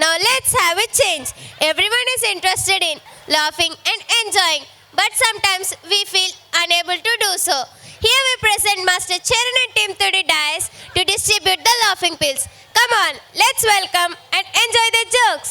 Now let's have a change. Everyone is interested in laughing and enjoying, but sometimes we feel unable to do so. Here we present Master Charan and team to the dais to distribute the laughing pills. Come on, let's welcome and enjoy the jokes.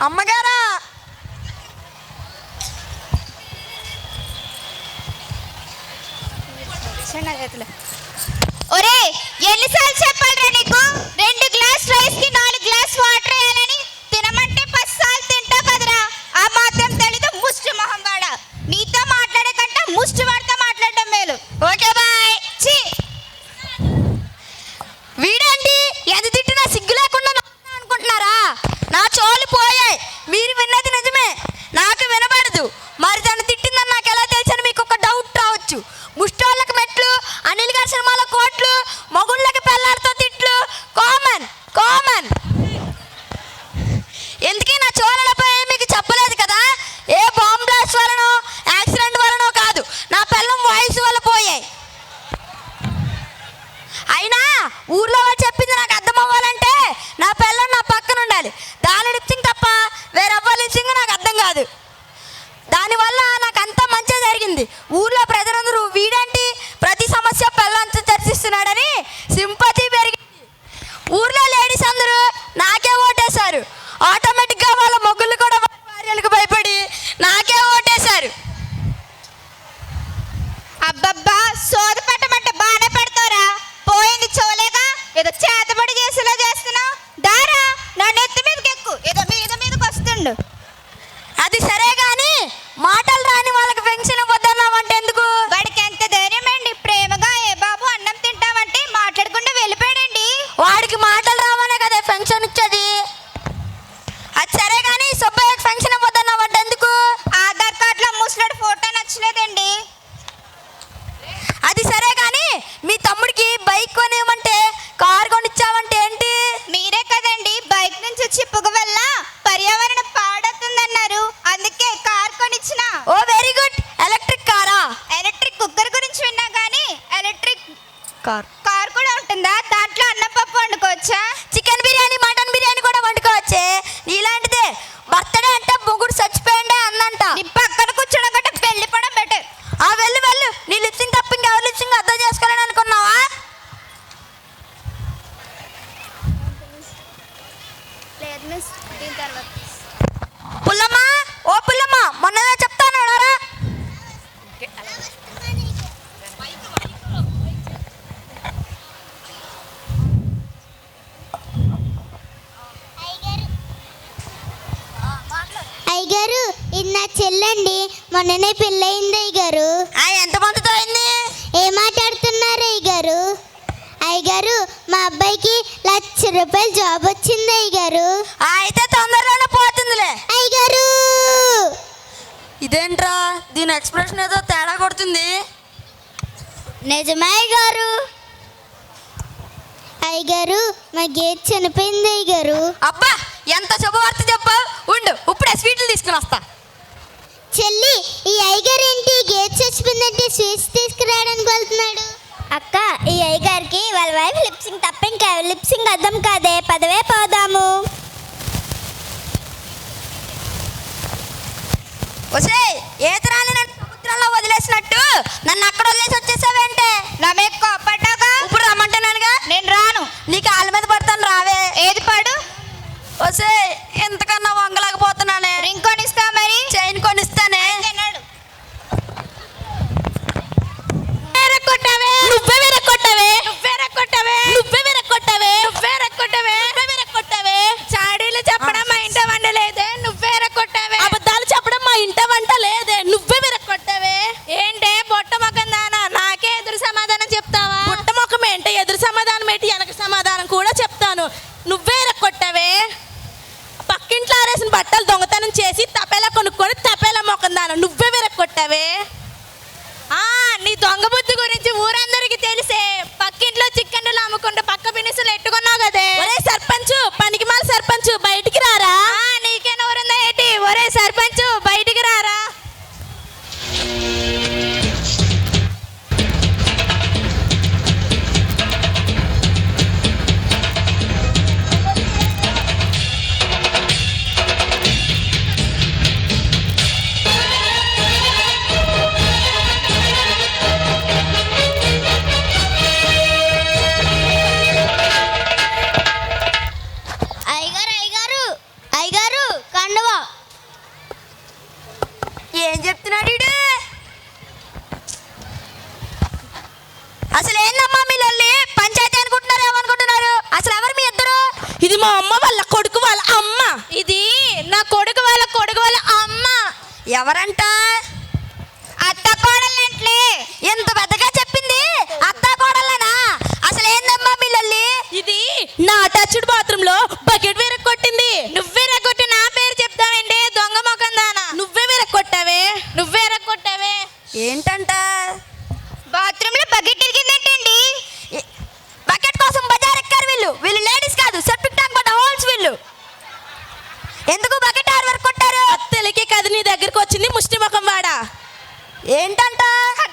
అమ్మగారా ఒరే ఎన్నిసార్లు చెప్పాలరా నీకు 2 glass rice కి 4 glass water వేయాలని తినమంటే 10 సార్లు తింటా కదరా ఆ మాత్రం తెలీదు ముష్టి మొహం వాడ నీతో మాట్లాడే కంటే ముష్టి వాడితో మాట్లాడడం మేలు ఓకే బాయ్ ఛీ వీడండి ఎంత తిట్టినా సిగ్గు లేకుండా అనుకుంటున్నారా నా చోళ్ళు పోయాయి మీరు విన్నది నిజమే నాకు వినబడదు మరి తను తిట్టిందని నాకు ఎలా తెలుసని మీకు ఒక డౌట్ రావచ్చు ముష్టోళ్ళకి మెట్లు అనిల్ గారి సినిమాలో కోట్లు మొగుళ్ళకి పెళ్ళాడితో తిట్లు కామన్ కామన్ ఎందుకీ నా చోళ్ళపై మీకు చెప్పలేదు కదా ఏ బాంబ్ బ్లాస్ట్ వలనో యాక్సిడెంట్ వలనో కాదు నా పిల్లం వాయిస్ వల్ల పోయాయి అయినా ఊర్లో వాళ్ళు చెప్పింది నాకు అర్థం అవ్వాలంటే నా పిల్లం నా పక్కన ఉండాలి దాని లిప్సింగ్ తప్ప వేరెవ్వరి లిప్సింగ్ నాకు అర్థం కాదు దానివల్ల నాకు అంతా మంచిగా జరిగింది ఊర్లో ప్రజలందరూ వీడంటి ప్రతి సమస్య పిల్లంతా చర్చిస్తున్నాడని సింపతి పెరిగింది ఊర్లో లేడీస్ అందరూ నాకే ఓటేశారు ఆటోమేటిక్గా వాళ్ళ మొగ్గులు కూడా భార్యలకు భయపడి నాకే ఓటేశారు అబ్బబ్బా సోద పెట్టమంటే బాగానే పెడతారా పోయింది చోలేగా ఏదో చేతబడి చేసేలా చేస్తున్నావు దారా నా నెత్తి మీదకి ఎక్కు ఏదో మీదకి వస్తుండు అది సరే కానీ మాటలు రాని వాళ్ళకి పెన్షన్ ఇవ్వద్దన్నావంటే ఎందుకు వాడికి ఎంత ధైర్యం అండి ప్రేమగా ఏ బాబు అన్నం తింటామంటే మాట్లాడకుండా వెళ్ళిపోయాడండి వాడికి మాటలు రావనే కదా పెన్షన్ ఇచ్చేది అది సరే కానీ సుబ్బయ్యకి పెన్షన్ ఇవ్వద్దన్నావంటే ఎందుకు ఆధార్ కార్డులో ముసలాడు ఫోటో నచ్చలేదండి అది సరే కానీ మీ తమ్ముడికి బైక్ కొనివ్వమంటే కారు కొనిచ్చావంటే ఏంటి మీరే కదండి బైక్ నుంచి వచ్చి పొగ వల్ల పర్యావరణం పాడవుతుందన్నారు అందుకే కార్ కొనిచ్చిన ఓ వెరీ గుడ్ ఎలక్ట్రిక్ కారా ఎలక్ట్రిక్ కుక్కర్ గురించి విన్నా కానీ ఎలక్ట్రిక్ కార్ కూడా ఉంటుందా దాంట్లో అన్నం పప్పు వండుకోవచ్చా చికెన్ బిర్యానీ మటన్ బిర్యానీ కూడా వండుకోవచ్చే ఇలాంటిదే బర్త్డే అంటే మొగుడు చచ్చిపోయిండే అన్నంట నీ పక్కన కూర్చోడం కంటే పెళ్లి పడం బెటర్ ఆ వెళ్ళు వెళ్ళు నీ లిప్సింగ్ తప్ప ఇంకెవరి లిప్సింగ్ అర్థం చేసుకోవాలని అనుకున్నావా పుల్లమ్మ ఓ పుల్లమ్మ మొన్నదే చెప్తాను రా అయ్యగారు ఇది నా చెల్లండి మొన్ననే పెళ్ళయింది అయ్యగారు ఎంతమందితో అయింది ఏం మాట్లాడుతున్నారు అయ్యగారు అయ్యగారు మా అబ్బాయికి ₹1,00,000 జాబ్ వచ్చింది అయ్యగారు అయితే తొందరలోనే పోతుందిలే అయ్యగారు ఇదేంట్రా దీని ఎక్స్ప్రెషన్ ఏదో తేడా కొడుతుంది నిజమే అయ్యగారు అయ్యగారు మా గేట్ చనిపోయింది అయ్యగారు అబ్బా ఎంత శుభవార్త చెప్పావు ఉండు ఇప్పుడే స్వీట్లు తీసుకుని వస్తా చెల్లి ఈ అయ్యగారు ఏంటి గేట్ చచ్చిపోయిందంటే స్వీట్స్ తీసుకురావడానికి వెళ్తున్నాడు అక్క ఈ అయ్యగారికి వాళ్ళ వైఫ్ లిప్సింగ్ తప్ప ఇంకా లిప్సింగ్ అర్థం కాదే పదవే పోదాము ఒసే ఏతరాని నన్ను సముద్రంలో వదిలేసినట్టు నన్ను అక్కడ వదిలేసి వచ్చేసావేంటే నా మీద కోపడ్డాగా ఇప్పుడు రమ్మంటున్నానుగా నేను రాను నీ కాళ్ళ మీద పడతాను రావే ఏది పడు ఒసే ఎంతకన్నా వంగలేకపోతున్నానే రింగ్ కొనిస్తా మరి చైన్ కొనిస్తానే చాడీలు చెప్పడం మా ఇంట వంట లేదే నువ్వే కొట్టావే అబద్ధాలు చెప్పడం మా ఇంట వంట లేదే నువ్వే విరక్కొట్టావే ఏంటే బొట్ట మొక్కం దానా నాకే ఎదురు సమాధానం చెప్తావా పుట్ట మొక్కమేంటే ఎదురు సమాధానం ఏంటి వెనక సమాధానం కూడా చెప్తాను. నువ్వే కొట్టవే. పక్కింట్లో ఆరేసిన బట్టలు దొంగతనం చేసి తపేలా కొనుక్కొని తపేలా మొక్కందాను. నువ్వే కొట్టవే. నీ దొంగ బుద్ధి గురించి ఊరందరికీ తెలిసే. పక్కింట్లో చికెన్లు అమ్ముకుంటూ పక్క పినిసులు ఎట్టుకున్నావు కదే. ఒరే సర్పంచ్, పనికిమాల సర్పంచ్, బయటికి రారా. నీకేనా ఊరుందా ఏంటి? ఒరే సర్పంచ్ బయటికి రారా. అయ్యగారు కండువా. ఏం చెప్తున్నాడు ఈడు? అసలు ఏందమ్మా మీ లొల్లి? పంచాయతీ అనుకుంటున్నారు, ఏమనుకుంటున్నారు? అసలు ఎవరు మీ ఇద్దరు? ఇది మా అమ్మ వాళ్ళ కొడుకు వాళ్ళ అమ్మ. ఇది నా కొడుకు వాళ్ళ అమ్మ. ఎవరంట? అత్త కోడలంట్లే. ఎంత పెద్దగా చెప్పింది అత్తా కోడలేనా? అసలు ఏందమ్మా మీ లొల్లి? ఇది నా అటాచ్డ్ బాత్రూమ్ లో బకెట్ కొట్టింది. నువ్వే కొట్టి నా పేరు చెప్తావేంటి? దొంగ మొఖం దానా. నువ్వే కొట్టావే. ఏంటంట? బాత్రూమ్ లో బకెట్ ఇరిగిందంటండి. బకెట్ కోసం బజార్ ఎక్కారు వీళ్ళు. వీళ్ళు లేడీస్ కాదు, సెప్టిక్ ట్యాంక్ పడ్డ హోల్స్ వీళ్ళు. ఎందుకు బకెట్ ఆరు వరకు కొట్టారు? తెలికే కదా నీ దగ్గరికి వచ్చింది ముష్టి ముఖం వాడా. ఏంటంట?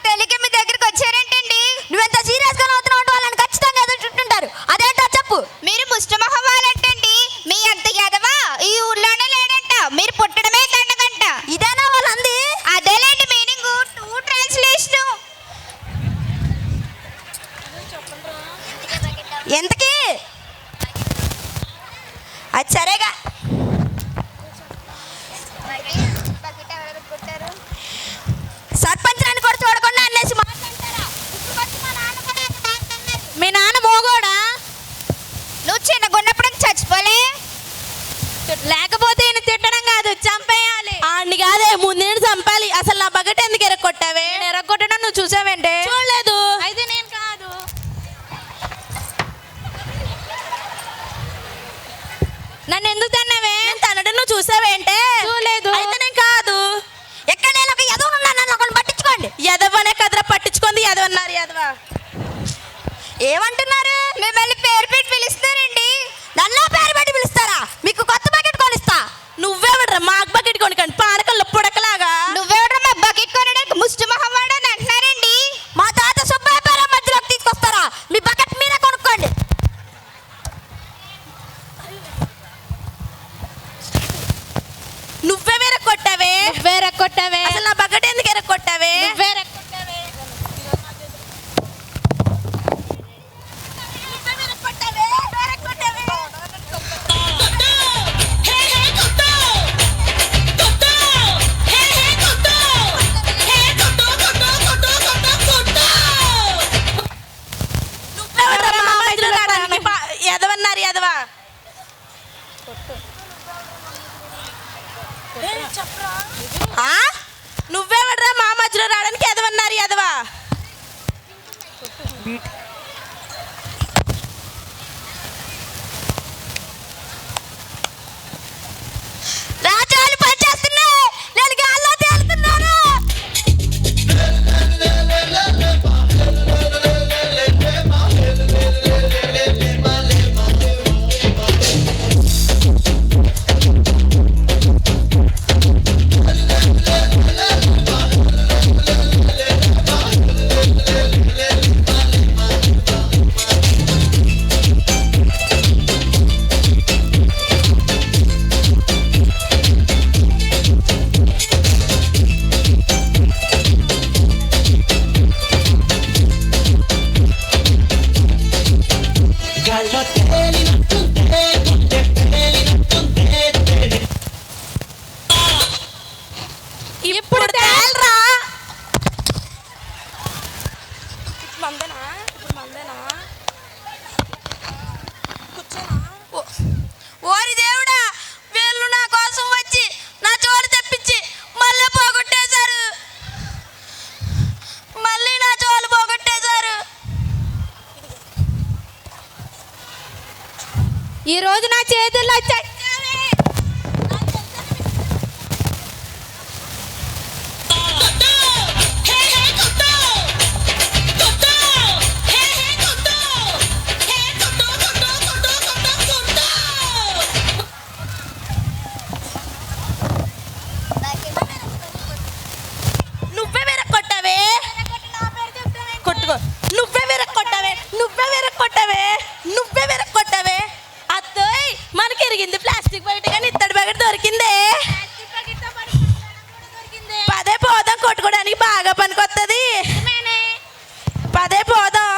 తెలికి మీ దగ్గరికి వచ్చారేంటండి? నువ్వెంత సీరియస్ గా అవుతున్నావు అంటే వాళ్ళని ఖచ్చితంగా ఎదురు చుట్టుంటారు. అదేంటో చెప్పు. మీరు ముష్టమొహం వాళ్ళంటండి. మీ అంత ఎదవా ఈ ఊర్లోనే లేడంట. మీరు పుట్టడమే దండగంట. ఇదేనా వాళ్ళంది? అదేలేండి మీనింగ్. Two translation. ఎంతకి? అది సరేగా. సర్పంచ్ నన్ను కూడా చూడకుండా అనేసి మాట్లాడతారా? మీ నాన్న మోగోడా? నువ్వు చిన్నగున్నప్పుడు చచ్చిపోలే. లేకపోతే ఈయన తిట్టడం కాదు, చంపేయాలి. ఆడిని కాదే ముందు చంపాలి. అసలు నా బకెట్ ఎందుకు ఎరగొట్టావే? నేను ఎరగొట్టడం నువ్వు చూసావేంటే? చూడలేదు. అయితే నేను కాదు. నన్ను ఎందుకు తన్నావే? నేను తనడం నువ్వు చూసావేంటే? చూడలేదు. అయితే నేను కాదు. ఎక్కడ నేను ఒక ఎదవనున్నాను, నన్ను ఒకరిని పట్టించుకోండి. ఎదవనే కదరా పట్టించుకుంది. ఎదవన్నారు ఎదవా. ఏమంటున్నారు? మిమ్మల్ని పేరు పెట్టి పిలుస్తారండి. నన్ను పేరు పెట్టి పిలుస్తారా? మీకు కొత్త బకెట్ కొనిస్తా. నువ్వెవడ్రా మాకు బకెట్ కొనుకండి పానకల్లో పుడకలాగా. నువ్వెవడ్రా మా బకెట్ కొనడానికి ముష్టి మొహం వాడని అంటున్నారండి. మా తాత సుబ్బయ్య పేరు మధ్యలోకి తీసుకొస్తారా? మీ బకెట్ మీరే కొనుక్కోండి. నువ్వే కొట్టావే. అసలు నా బకెట్ ఎందుకు ఎరగొట్టావే? ఎదవన్నారు ఎదవా. నువ్వెవడ్రా మా మధ్యలో రావడానికి? ఎదవన్నారు ఎదవా. రాజాలు పనిచేస్తున్నాయి, నేను గాల్లో తేలుతున్నాను. ఇప్పుడు తేల్రా. ఓరి దేవుడా, వీళ్ళు నా కోసం వచ్చి నా చోటు తెప్పించి మళ్ళీ పోగొట్టేశారు. మళ్ళీ నా చోలు పోగొట్టేశారు. ఈ రోజు నా చేతుల్లో చచ్చావే. నువ్వే విరక్కొట్టావే. కొట్టుకో. నువ్వే విరక్కొట్టావే. నువ్వే విరక్కొట్టావే. నువ్వే విరక్కొట్టావే. అత్తోయ్ మనకి ఇరిగింది ప్లాస్టిక్ బకెట్ కానీ ఇత్తడి బకెట్ దొరికిందే. పదే పోదాం, కొట్టుకోవడానికి బాగా పనికొత్తది. పదే పోదాం.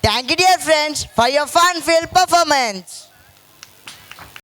Thank you, dear friends, for your fun-filled performance.